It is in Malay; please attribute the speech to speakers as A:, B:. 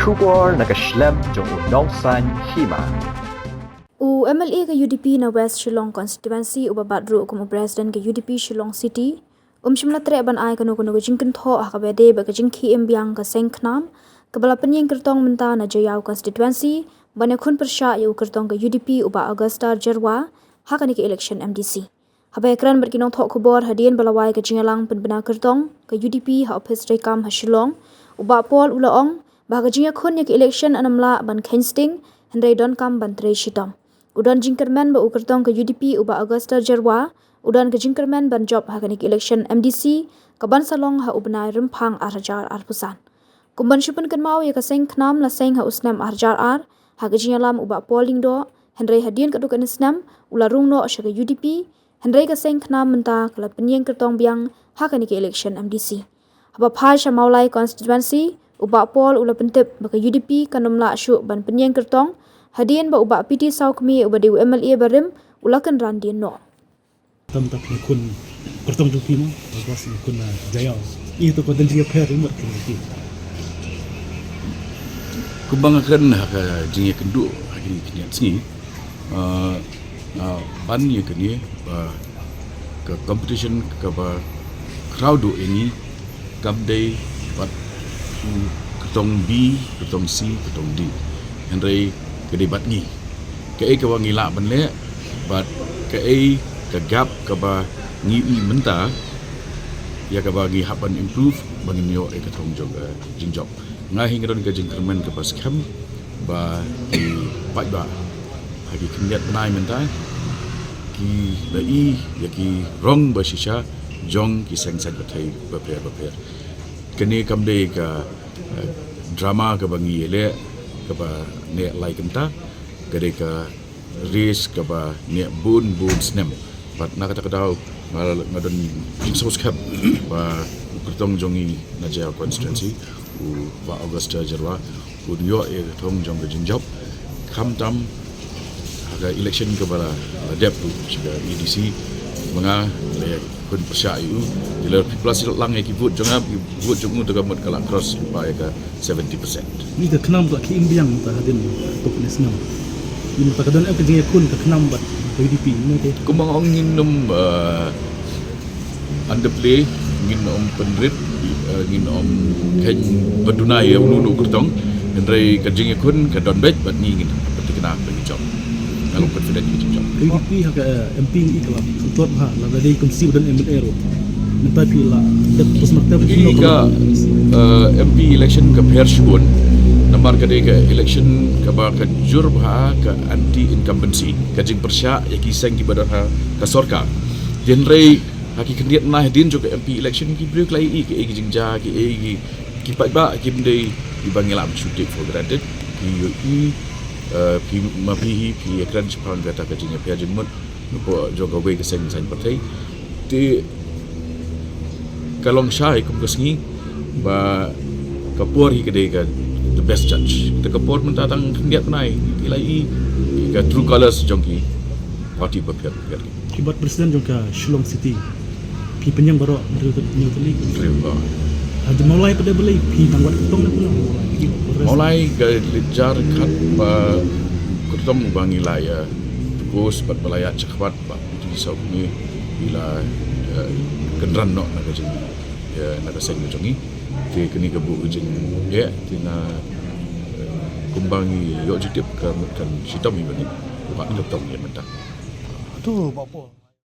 A: Shubor nakaslem jong unongsan hima.
B: MLA ke UDP na West Shillong constituency ubabat ru kum president ke UDP Shillong City shimla tre ban ai kanu kanu jingkin tho akabede ba jingki embyang ka sengknam kabala penyeng kertong menta na jayau constituency bane khun persha yu kertong ke UDP uba Augusta Jerwa hakani ke election MDC habe ekran berkinong tho khobor hadien balawai ke jingalang penbena kertong ke UDP ha office rekam ha Shillong uba pol ulaong ba ka jinga khun ke election anamla ban kensting hendrai don kam ban tre shitam udan jingkerman ba ukertong ke UDP uba Augusta Jerwa udan ke jingkerman ban job hakani ke election MDC kaban salong ha ubnai rempang arjar arpusan kumban shipun kan mau ya ka seng knam la seng ha usnam arjar ar ha ke jingalam uba polling do hendrai hadien ka dukan snam ula rungno asha ke UDP hendrai ka seng knam menta kala penyeng kertong biang hakani ke election MDC haba phasha maulai constituency uba pol ula pentep ba ke UDP kanumla ashu ban penyeng kertong hadien ba uba PT Saukmi uba dewu MLA barim ulakan randien no.
C: Tam kun kertong tu pino was kun jaya itu kodan dia per remote kan itu
D: Kebanggakan hak jinge kendu hari kini sini ban ye kini ke competition ke crowd ini kapdai pat kertong B kertong C kertong D Henry kedebat ni ke wangi la ban le bat ke gap ke ngi menta ya ke bagi hapan improve bangin yo ke tong jog jingjok ngahi ngeron ke jingkermen ke pas kam ba ki pai ba hagi kindiat nai menta ki lai ya ki rong ba shisha jong ki sengsan batai baper kene kam de ka drama ke bangi le ke ba ne lai kenta gade ka race ke ba ne bun snem pat nak kata kadau ngadon sos kap ba kertong jongi na jaya constituency u ba Augusta Jerwa u yo tong jong ke jinjob kam tam aga election ke bala dep tu juga EDC menga le kun persya yu dila plus lang ki vote jonga vote jongu to gamot kala cross by ka 70%.
C: Ni ke kenam tu ki imbiang ta hadin to nesnam ini tak kadon ke jinga kun ke kenam bat UDP ni ke
D: kumang ong nginum underplay ngin om penrit ngin om ken bedunai ulu kertong ndrai ka jinga kun ka don bet bat ni ngin pati kena bagi job kalau confident ni job
C: UDP hak MP ni kalau tuat ha la dari komisi dan MLA ro minta pila dep pos maktab
D: ni ka MP election ka pershun namar ka election ka ba ka jurba ka anti incumbency ka jing persya ya ki seng ki badar ka sorka denrei haki kendiat nah din juga MP election ki break lai ki jing ja ki pai ba ki bendai di bangilam should take for granted ki pi mapi pi ekran Jepang kata ka jing ya jing mut ko joga we ka seng san patai ti kalong syai kum kesngi ba kapur hi kedai ka the best judge the kapur mentatang kendiat nai ilai ka true colors jongki party berpihak
C: kibat presiden juga Shillong City pi penyang baro new tali
D: terima
C: ada mulai pada beli pi tangwat ketong na pula
D: mulai ke lejar kat ba ketong bangilaya terus bat balaya cepat ba itu disau ni bila kendran no nak jeng ya nak seng jongi ti kini ke bu jeng ya tina kumbangi yo jitip kan sitam ni bani buat ketong ya mentah
C: tu apa